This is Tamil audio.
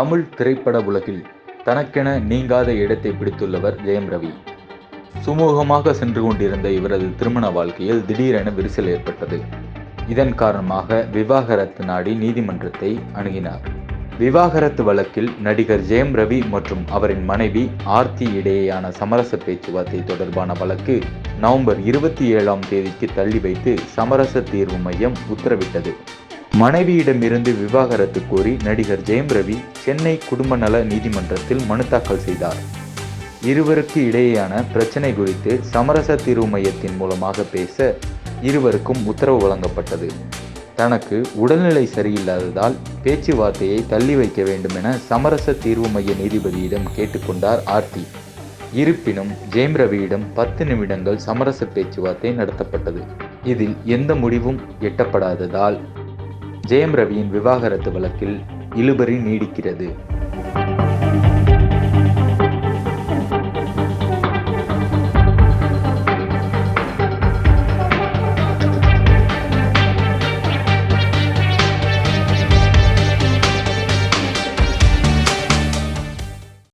தமிழ் திரைப்பட உலகில் தனக்கென நீங்காத இடத்தை பிடித்துள்ளவர் ஜெயம் ரவி. சுமூகமாக சென்று கொண்டிருந்த இவரது திருமண வாழ்க்கையில் திடீரென விரிசல் ஏற்பட்டது. இதன் காரணமாக விவாகரத்து நாடி நீதிமன்றத்தை அணுகினார். விவாகரத்து வழக்கில் நடிகர் ஜெயம் ரவி மற்றும் அவரின் மனைவி ஆர்த்தி இடையேயான சமரச பேச்சுவார்த்தை தொடர்பான வழக்கு நவம்பர் 27ஆம் தேதிக்கு தள்ளி வைத்து சமரச தீர்வு மையம் உத்தரவிட்டது. மனைவியிடமிருந்து விவாகரத்து கோரி நடிகர் ஜெயம் ரவி சென்னை குடும்ப நல நீதிமன்றத்தில் மனு தாக்கல் செய்தார். இருவருக்கு இடையேயான பிரச்சனை குறித்து சமரச தீர்வு மையத்தின் மூலமாக பேச இருவருக்கும் உத்தரவு வழங்கப்பட்டது. தனக்கு உடல்நிலை சரியில்லாததால் பேச்சுவார்த்தையை தள்ளி வைக்க வேண்டும் என சமரச தீர்வு மைய நீதிபதியிடம் கேட்டுக்கொண்டார் ஆர்த்தி. இருப்பினும் ஜெயம் ரவியிடம் 10 நிமிடங்கள் சமரச பேச்சுவார்த்தை நடத்தப்பட்டது. இதில் எந்த முடிவும் எட்டப்படாததால் ஜெயம் ரவியின் விவாகரத்து வழக்கில் இழுபறி நீடிக்கிறது.